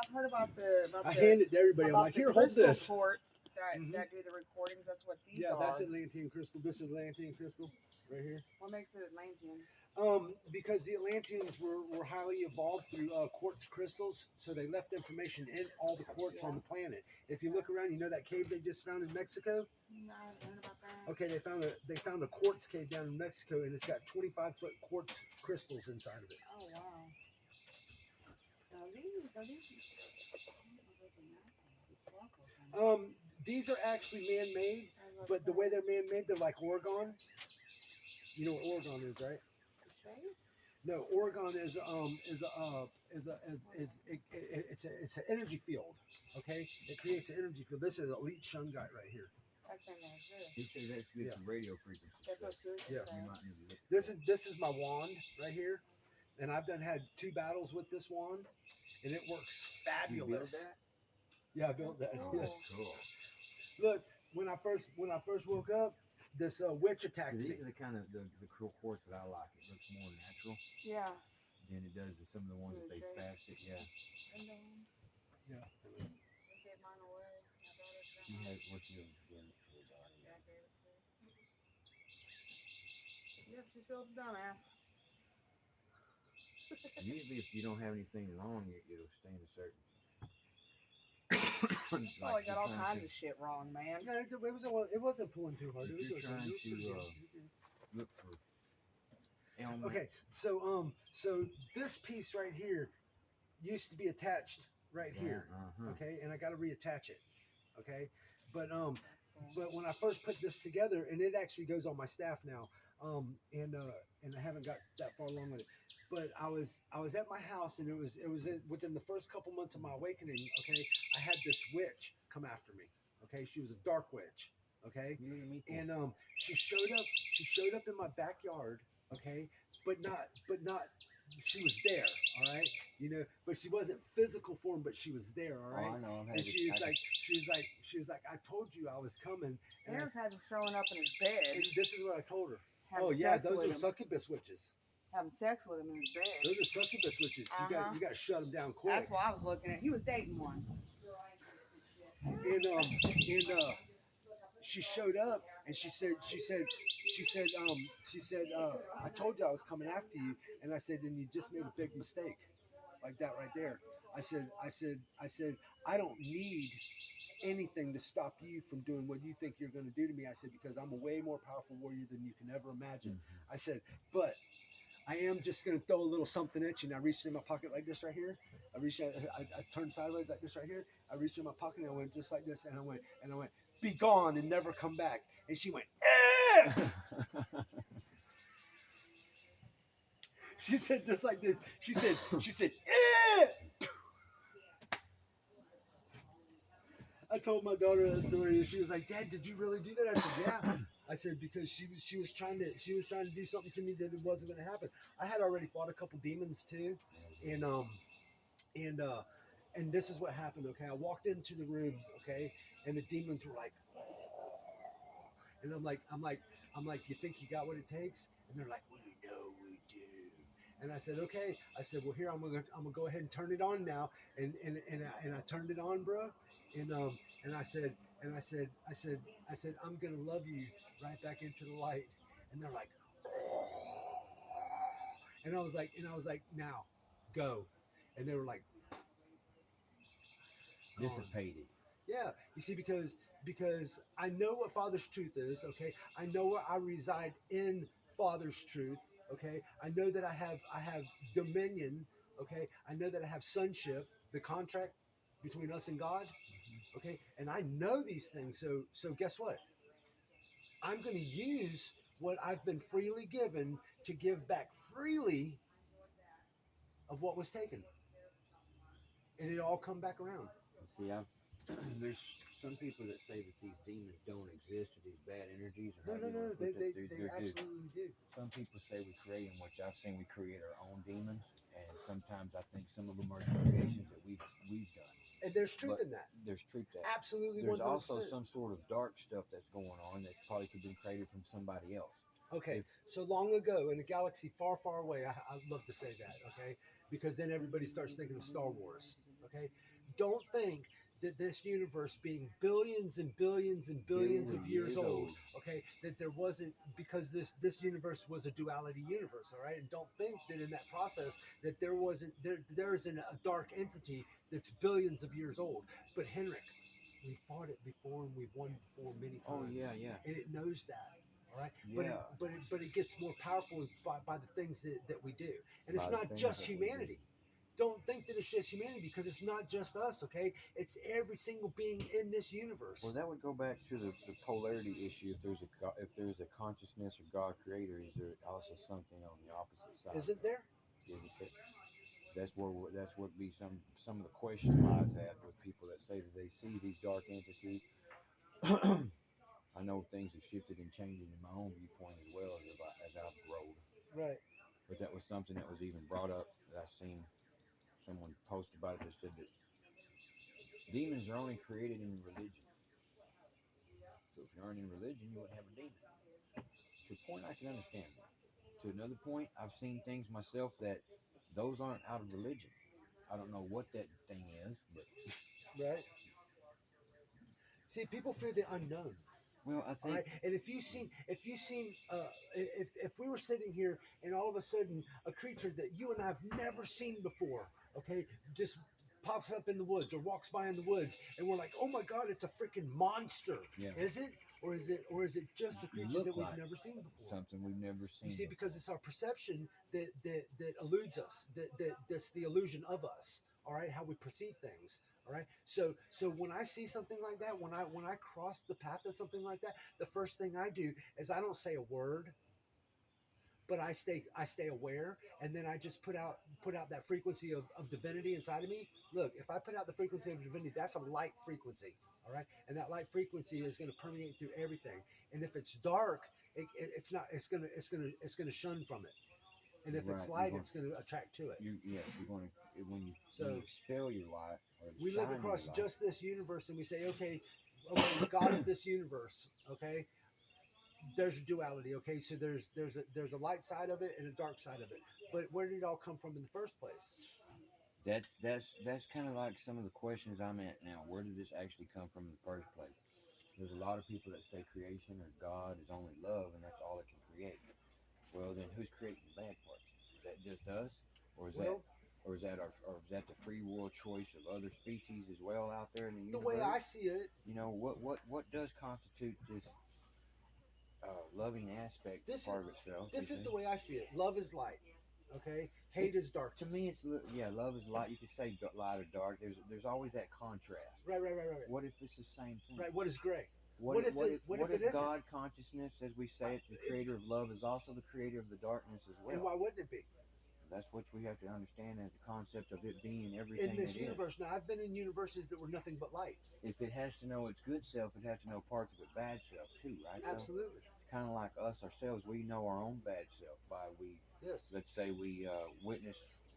I've heard about the I hand it to everybody. I'm about like, the here, hold crystal this. quartz that Mhm. that do the recordings. That's what these Yeah, are. that's Atlantean crystal. This is Atlantean crystal right here. What makes it Atlantean? Because the Atlanteans were highly evolved through quartz crystals, so they left information in all the quartz on the planet. If you look around, you know that cave they just found in Mexico. No, I haven't heard about that. Okay, they found a quartz cave down in Mexico, and it's got 25-foot quartz crystals inside of it. Oh wow. Now these These are actually man-made, but the way they're man-made, they're like Oregon. You know what Oregon is, right? No, Oregon is it's an energy field. Okay, it creates an energy field. This is elite shungite right here. That's in there. He says that's good some radio frequency. That's what she was saying. This is my wand right here, and I've had 2 battles with this wand, and it works fabulous. You build that? Yeah, I built that. Oh. Yes. Cool. Look, when I first woke up, this witch attacked So me. these are the kind of the quartz that I like. It looks more natural Yeah. than it does some of the ones that they fast it. Yeah. Yeah. Gave mine away. She had what she was giving it to her daughter. Yeah, I gave it to her. Yep, she filled the dumbass. Usually, if you don't have anything wrong, it'll stay in a certain. Oh, I got all kinds of shit wrong, man. Yeah, it wasn't pulling too hard. It was You're okay. trying to look for ailments. Okay, so this piece right here used to be attached right here. Okay, and I got to reattach it. Okay, but when I first put this together, and it actually goes on my staff now, and I haven't got that far along with it. But I was at my house, and it was within the first couple months of my awakening. Okay, I had this witch come after me. Okay, she was a dark witch. Okay, and she showed up in my backyard. Okay, but not. She was there. All right, you know, but she wasn't physical form, but she was there. All right, Oh, I know. and she was like, I told you I was coming. And Aaron has him showing up in his bed. and this is what I told her. Having Oh yeah, sex those with are him. succubus witches. Having sex with him in his bed. Those are succubus witches. You got to shut them down quick. That's what I was looking at. He was dating one. And she showed up, and she said, I told you I was coming after you, and I said, and you just made a big mistake, like that right there. I said, I don't need anything to stop you from doing what you think you're going to do to me. I said, because I'm a way more powerful warrior than you can ever imagine. I said, but I am just going to throw a little something at you. And I reached in my pocket like this right here. I turned sideways like this right here. I reached in my pocket and I went just like this. And I went, be gone and never come back. And she went, eh! She said just like this. She said, eh! I told my daughter that story, and she was like, "Dad, did you really do that?" I said, "Yeah." I said because she was trying to do something to me that it wasn't going to happen. I had already fought a couple demons too, and this is what happened. Okay, I walked into the room, okay, and the demons were like, oh. And I'm like, you think you got what it takes? And they're like, we know we do. And I said, okay. I said, well, here I'm gonna go ahead and turn it on now, and I turned it on, bro. And I said, I'm gonna love you right back into the light. And they're like, oh. And I was like, now, go. And they were like, dissipated. Yeah, you see, because I know what Father's truth is. Okay, I know where I reside in Father's truth. Okay, I know that I have dominion. Okay, I know that I have sonship, the contract between us and God. Okay, and I know these things. So guess what? I'm going to use what I've been freely given to give back freely of what was taken, and it all come back around. See, there's some people that say that these demons don't exist, or these bad energies. Or No, they absolutely do. Some people say we create them, which I've seen we create our own demons, and sometimes I think some of them are creations that we've done. And there's truth in that. There's truth to that. Absolutely. There's 100%. also some sort of dark stuff that's going on that probably could have been created from somebody else. Okay, so long ago in a galaxy far, far away, I'd love to say that, okay? Because then everybody starts thinking of Star Wars, Okay, don't think that this universe being billions and billions and billions of years old, okay, that there wasn't, because this universe was a duality universe, all right, and don't think that in that process that there isn't a dark entity that's billions of years old. But Henrik, we fought it before and we've won before many times. Oh yeah, yeah. And it knows that. All right, Yeah. but it gets more powerful by the things that we do, and it's By the not things just that we do. humanity. Don't think that it's just humanity, because it's not just us. Okay, it's every single being in this universe. Well, that would go back to the polarity issue. If there's a consciousness or God creator, is there also something on the opposite side? Isn't there? That's what be some of the question lies at with people that say that they see these dark entities. I know things have shifted and changed in my own viewpoint as well as I've grown. Right. But that was something that was even brought up that I seen someone post about it that said that demons are only created in religion. So if you aren't in religion, you wouldn't have a demon. To a point, I can understand that. To another point, I've seen things myself that those aren't out of religion. I don't know what that thing is, but Right. See, people fear the unknown. well, I All think right, and if we were sitting here and all of a sudden a creature that you and I have never seen before, okay, just pops up in the woods or walks by in the woods, and we're like, oh my God, it's a freaking monster. Yeah. Is it? Or is it just a creature Look that we've like never seen before? something we've never seen. You see, before. because it's our perception that eludes us, that's the illusion of us. All right, how we perceive things. All right, so when I see something like that, when I cross the path of something like that, the first thing I do is I don't say a word, but I stay aware, and then I just put out that frequency of divinity inside of me. Look, if I put out the frequency of divinity, that's a light frequency. All right, and that light frequency is going to permeate through everything. And if it's dark, it's going to shun from it. And if it's light, it's going to attract to it. You're going to when you expel your light. Or We shine live across your light, just this universe, and we say, okay, the God of this universe, okay. There's a duality, okay. So there's a light side of it and a dark side of it. But where did it all come from in the first place? That's kind of like some of the questions I'm at now. Where did this actually come from in the first place? There's a lot of people that say creation or God is only love, and that's all it can create. Well, then who's creating the bad parts? Is that just us, or is that the free will choice of other species as well out there in the universe? The way I see it, you know, what does constitute this loving aspect part of itself? This is the way I see it. Love is light. Okay, hate is darkness. To me, it's love is light. You could say light or dark. There's always that contrast. Right. What if it's the same thing? Right. What is gray? What if it isn't? God consciousness, as we say it, the creator of love, is also the creator of the darkness as well? And why wouldn't it be? That's what we have to understand as the concept of it being everything in this it universe. is. Now, I've been in universes that were nothing but light. If it has to know its good self, it has to know parts of its bad self too, right? Absolutely. So it's kind of like us ourselves. We know our own bad self by let's say we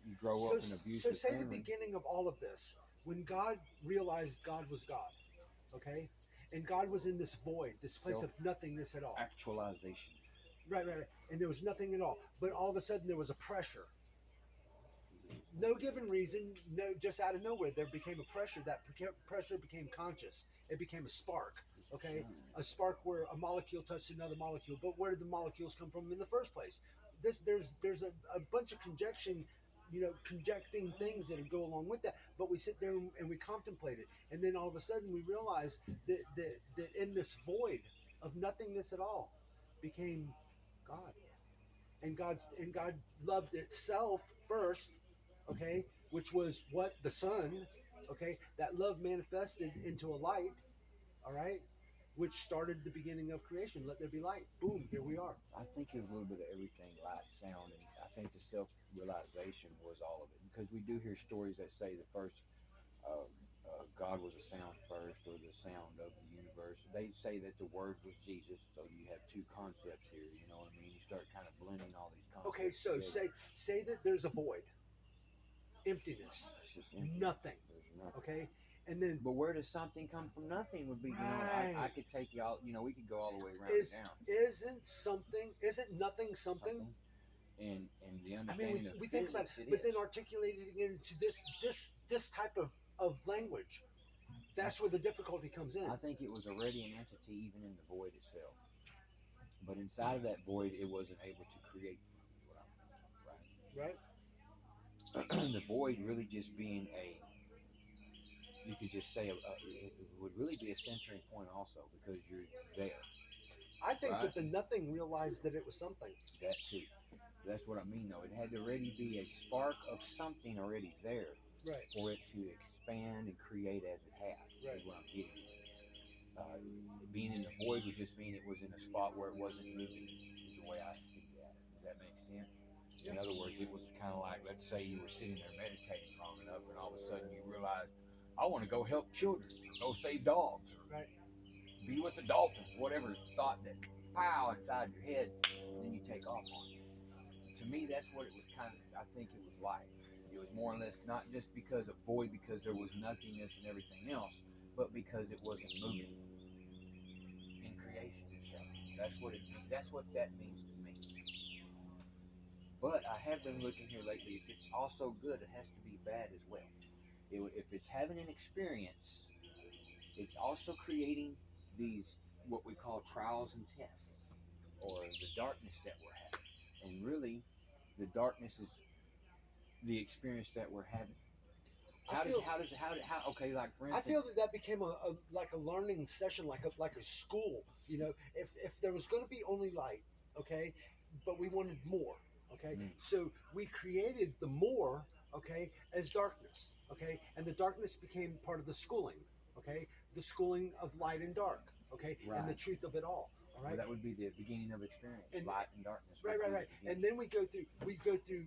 you grow up in abusive So say the family. beginning of all of this, when God realized God was God, okay? And God was in this void, this place of nothingness at all. Actualization. Right. And there was nothing at all. But all of a sudden there was a pressure. No given reason, just out of nowhere, there became a pressure. That pressure became conscious. It became a spark, okay? A spark where a molecule touched another molecule. But where did the molecules come from in the first place? There's a bunch of conjecting things that go along with that. But we sit there and we contemplate it. And then all of a sudden we realize that in this void of nothingness at all became God. And God loved itself first, okay, which was what? The sun, okay? That love manifested into a light, all right, which started the beginning of creation. Let there be light. Boom, here we are. I think it was a little bit of everything, light, sound, and I think the self-realization was all of it. Because we do hear stories that say the first God was a sound first, or the sound of the universe. They say that the word was Jesus, so you have two concepts here, you know what I mean? You start kind of blending all these concepts. Okay, so say that there's a void, emptiness, it's just empty. nothing, There's nothing. okay? And then, But where does something come from? Nothing would be, Right. I could take you out, we could go all the way around isn't down. nothing something? And the I understanding mean, of we think about physics, it, it but is. then articulating it into this type of of language. That's where the difficulty comes in. I think it was already an entity even in the void itself. But inside of that void, it wasn't able to create from is what I'm thinking, Right? right? The void really just being you could just say, it would really be a centering point also because you're there. I think Right. that the nothing realized that it was something. That too. That's what I mean, though. It had to already be a spark of something already there Right. for it to expand and create as it has. Right. Is what I'm getting at. Being in the void would just mean it was in a spot where it wasn't moving. Is the way I see that. Does that make sense? In Yeah. other words, it was kind of like, let's say you were sitting there meditating long enough, and all of a sudden you realize, I want to go help children, go save dogs, or Right. be with the dolphins, whatever thought that pow inside your head, and then you take off on it. To me, that's what it was kind of, I think it was like. It was more or less not just because of void, because there was nothingness and everything else, but because it wasn't moving in creation itself. That's what that means to me. But I have been looking here lately. If it's also good, it has to be bad as well. If it's having an experience, it's also creating these what we call trials and tests, or the darkness that we're having. And really, the darkness is the experience that we're having. How okay, like for I instance, feel that became like a learning session, like a school. You know, if there was going to be only light, okay, but we wanted more, okay, so we created the more, okay, as darkness, okay, and the darkness became part of the schooling, okay, the schooling of light and dark, okay, and the Right. truth of it all. All right. Well, that would be the beginning of experience, And- light and darkness. Right. would be the beginning. And then we go through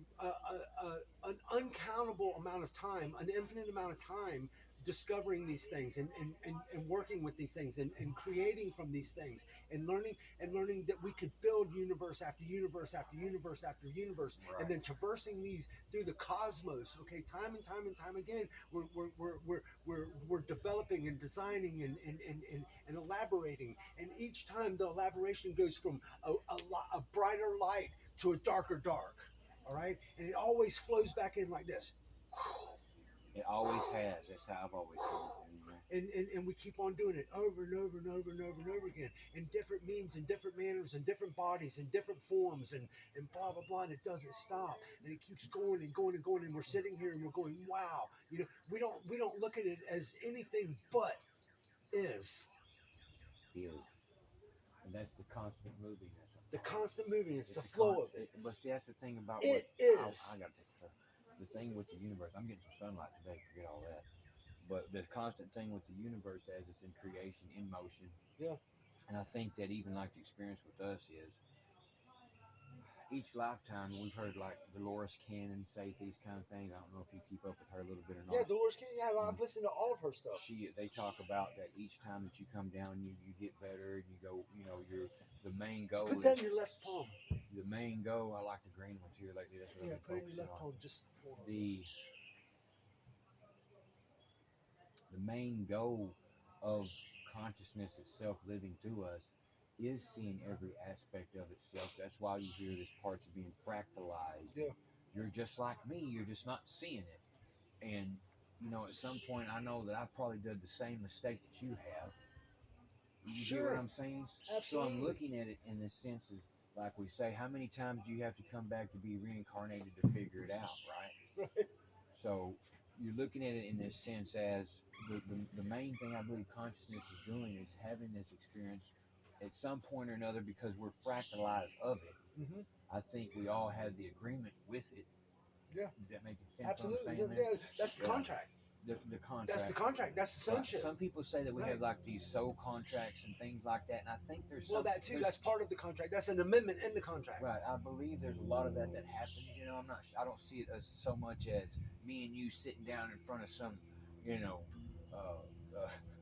an uncountable amount of time, an infinite amount of time discovering these things and working with these things and creating from these things and learning that we could build universe after universe after universe after universe, Right. and then traversing these through the cosmos, okay, time and time again. We're developing and designing and elaborating, and each time the elaboration goes from a brighter light to a darker dark, all right, and it always flows back in like this. It always has. That's how I've always seen it. And we keep on doing it over and over and over and over and over again in different means and different manners and different bodies and different forms and blah blah blah, and it doesn't stop, and it keeps going and going and going, and we're sitting here and we're going, wow, you know, we don't look at it as anything but is. And that's the constant moving. The constant moving, it's the a flow of it. But see, that's the thing about It what is. I gotta take the thing with the universe. I'm getting some sunlight today. Forget all that. But the constant thing with the universe as it's in creation, in motion. Yeah. And I think that even like the experience with us is each lifetime we've heard like Dolores Cannon say these kind of things. I don't know if you keep up with her a little bit or not. Yeah, Dolores Cannon. Yeah, I've listened to all of her stuff. They talk about that each time that you come down, you get better, and you go. You know, the main goal. Put that in your left palm. The main goal. I like the green ones here lately. That's what Yeah, I've put been it in your focusing left on. palm. Just hold on. The main goal of consciousness itself living through us is seeing every aspect of itself. That's why you hear this parts of being fractalized. Yeah. You're just like me. You're just not seeing it. And, you know, at some point, I know that I probably did the same mistake that you have. You Sure. get what I'm saying? Absolutely. So I'm looking at it in the sense of, like we say, how many times do you have to come back to be reincarnated to figure it out, right? Right. So you're looking at it in this sense as the main thing I believe consciousness is doing is having this experience at some point or another, because we're fractalized of it. Mm-hmm. I think we all have the agreement with it. Yeah. Is that making sense? Absolutely. What I'm Yeah, saying there? that's the Yeah. contract. The contract. That's the contract. That's the sonship. Some people say that we Right. have like these soul contracts and things like that, and I think there's Well, that too. That's part of the contract. That's an amendment in the contract. right. I believe there's a lot of that happens. You know, I don't see it as so much as me and you sitting down in front of some, you know,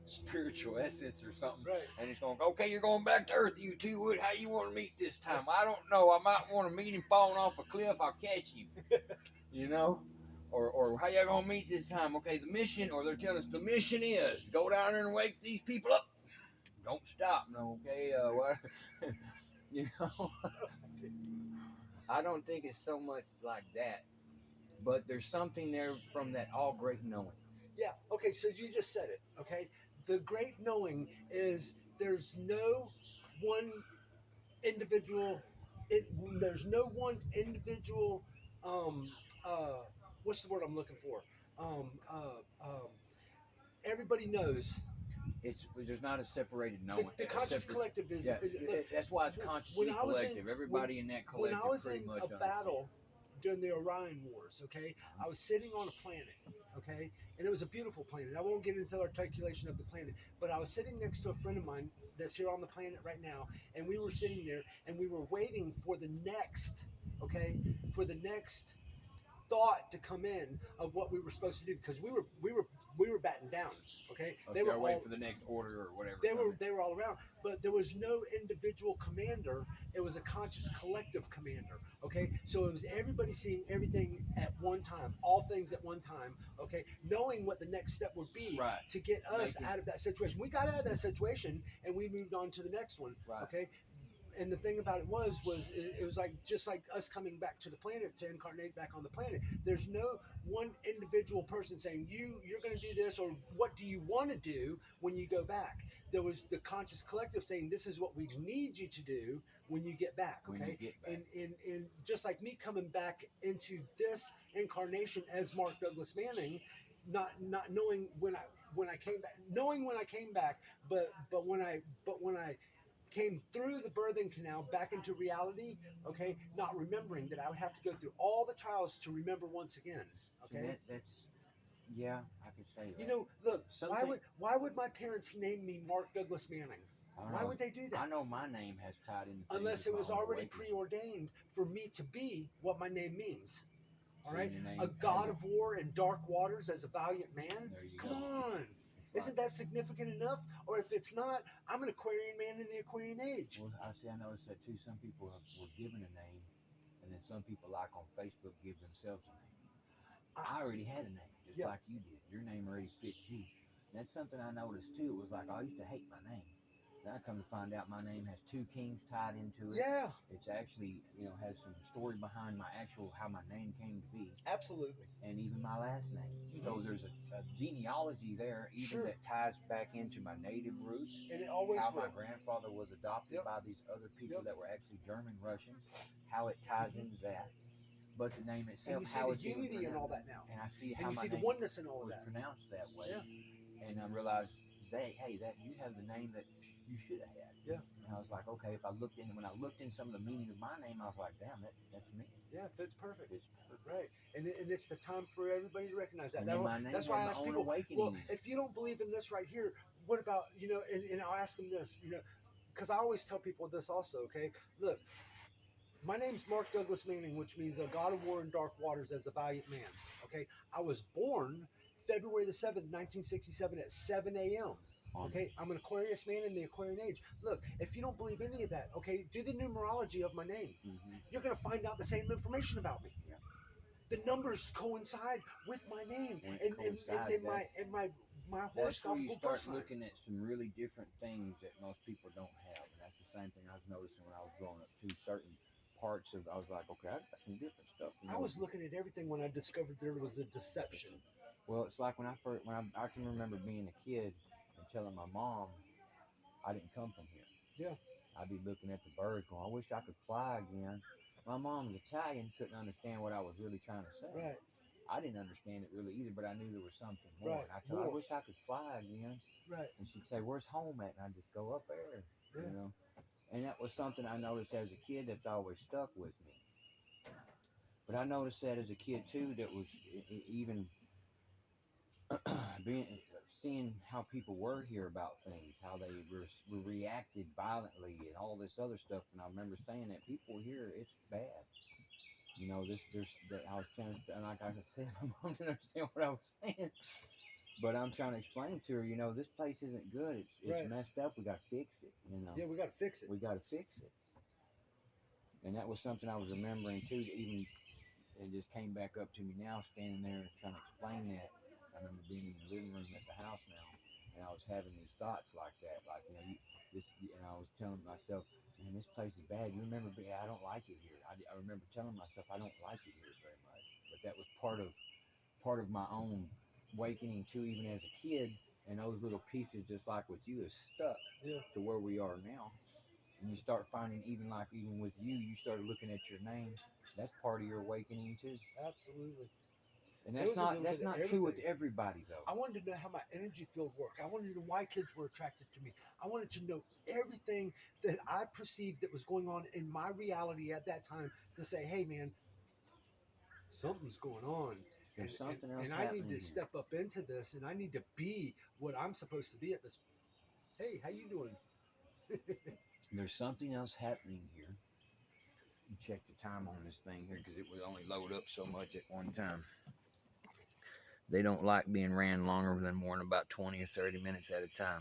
spiritual essence or something, Right. and it's going, okay, you're going back to Earth, you two. Wood, how you want to meet this time? I don't know. I might want to meet him falling off a cliff. I'll catch you. You know. Or how y'all gonna meet this time? Okay, the mission, or they're telling us the mission is go down there and wake these people up. Don't stop, no, okay? What? You know, I don't think it's so much like that, but there's something there from that all great knowing. Yeah. Okay. So you just said it. Okay. The great knowing is there's no one individual. There's no one individual. Um. What's the word I'm looking for? Um. Everybody knows. It's there's not a separated knowing. The a conscious separate- collective is. yeah, Look, that's why it's when consciously I was in collective. Everybody in that when collective I was pretty in much a understands. battle during the Orion Wars, okay, I was sitting on a planet, okay, and it was a beautiful planet. I won't get into the articulation of the planet, but I was sitting next to a friend of mine that's here on the planet right now, and we were sitting there and we were waiting for the next, okay, for the next thought to come in of what we were supposed to do because we were batting down, okay. Oh, They so were y'all waiting all for the next order or whatever. they were coming. they were all around, but there was no individual commander. It was a conscious collective commander. Okay, so it was everybody seeing everything at one time, all things at one time. Okay, knowing what the next step would be Right. to get us Making- out of that situation. We got out of that situation and we moved on to the next one. Right. Okay. And the thing about it was it was like just like us coming back to the planet to incarnate back on the planet. There's no one individual person saying you're going to do this or what do you want to do when you go back. There was the conscious collective saying this is what we need you to do when you get back. When you Okay, get back. and just like me coming back into this incarnation as Mark Douglas Manning, not knowing when I came back, knowing when I came back, but when I came through the birthing canal back into reality, okay, not remembering that I would have to go through all the trials to remember once again, See, okay. that's yeah, I can say that. You know, look, Something- why would my parents name me Mark Douglas Manning? I don't Why know. would they do I that? know my name has tied in. Unless it was already preordained for me to be what my name means. All right, a god of war in dark waters as a valiant man. There you Come go. on. Isn't that significant enough? Or if it's not, I'm an Aquarian man in the Aquarian age. Well, I noticed that too. Some people were given a name, and then some people, like on Facebook, give themselves a name. I already had a name, just Yeah. like you did. Your name already fits you. And that's something I noticed too. It was like I used to hate my name. Then I come to find out my name has two kings tied into it. Yeah, It's actually, has some story behind how my name came to be, absolutely. and even my last name. So there's a genealogy there, even Sure. that ties back into my native roots. And it always How will. my grandfather was adopted Yep. by these other people Yep. that were actually German Russians, how it ties into that. But the name itself, And you see how the it's even unity and all pronounced. that now. And I see how And you my see the name oneness and all of was that. pronounced that way. Yeah. And I realized that you have the name that you should have had. Yeah. And I was like, okay, when I looked in some of the meaning of my name, I was like, damn, that's me. Yeah, it fits perfect. It's perfect. Right. And it's the time for everybody to recognize that. And then my name That's why I had ask my own people, awakening well, in it. if you don't believe in this right here, what about, and I'll ask them this, because I always tell people this also, okay? Look, my name's Mark Douglas Manning, which means a god of war in dark waters as a valiant man, okay? I was born February the 7th, 1967 at 7 a.m., okay? I'm an Aquarius man in the Aquarian age. Look, if you don't believe any of that, okay, do the numerology of my name. Mhm. You're going to find out the same information about me. Yeah. The numbers coincide with my name When it and coincides, my that's- and my That's where horoscopical you birth start sign. looking at some really different things that most people don't have. And that's the same thing I was noticing when I was growing up too. Certain parts of, I was like, okay, I got some different stuff. I was looking at everything when I discovered there was a deception. Well, it's like when I can remember being a kid and telling my mom I didn't come from here. Yeah. I'd be looking at the birds going, I wish I could fly again. My mom was Italian, couldn't understand what I was really trying to say. Right. I didn't understand it really either, but I knew there was something more. Right, And I told her, I more. wish I could fly again. Right. And she'd say, where's home at? And I'd just go up there, Yeah. And that was something I noticed as a kid that's always stuck with me. But I noticed that as a kid too, that was even seeing how people were here about things, how they reacted violently and all this other stuff. And I remember saying that people here, it's bad. I was trying to, and like I said, my mom didn't understand what I was saying. But I'm trying to explain to her, this place isn't good. It's Right. messed up. We got to fix it. Yeah, we got to fix it. We got to fix it. And that was something I was remembering too. It just came back up to me now, standing there and trying to explain that. I remember being in the living room at the house now, and I was having these thoughts like that, like and I was telling myself, man, this place is bad. You remember, I don't like it here. I remember telling myself I don't like it here very much. But that was part of my own awakening too, even as a kid, and those little pieces, just like with you, is stuck Yeah. to where we are now. And you start finding, even with you, you started looking at your name. That's part of your awakening too. Absolutely. And It that's was a not little that's bit of not true with everything. everybody though. I wanted to know how my energy field worked. I wanted to know why kids were attracted to me. I wanted to know everything that I perceived that was going on in my reality at that time to say, hey, man, something's going on. There's something else and I need happening to here. step up into this, and I need to be what I'm supposed to be at this. Hey, how you doing? There's something else happening here. You check the time on this thing here because it would only load up so much at one time. They don't like being ran longer than more than about 20 or 30 minutes at a time.